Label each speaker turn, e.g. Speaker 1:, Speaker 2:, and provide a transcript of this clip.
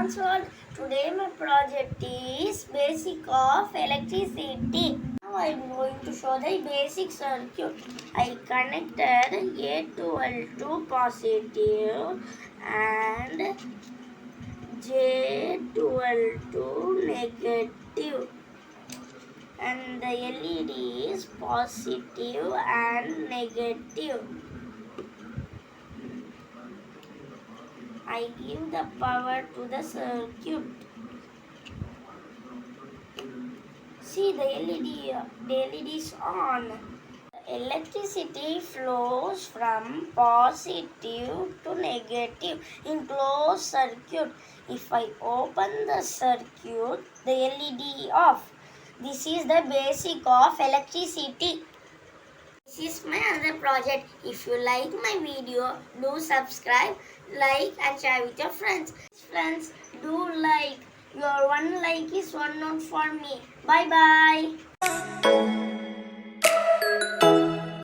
Speaker 1: Everyone's world. Today my project is basic of electricity. Now I'm going to show the basic circuit. I connected A12 to positive and J12 to negative. And the LED is positive and negative. I give the power to the circuit. See the LED is on. Electricity flows from positive to negative in closed circuit. If I open the circuit, the LED off. This is the basic of electricity. This is my other project. If you like my video, do subscribe, like and share with your friends. Friends, do like. Your one like is one note for me. Bye bye.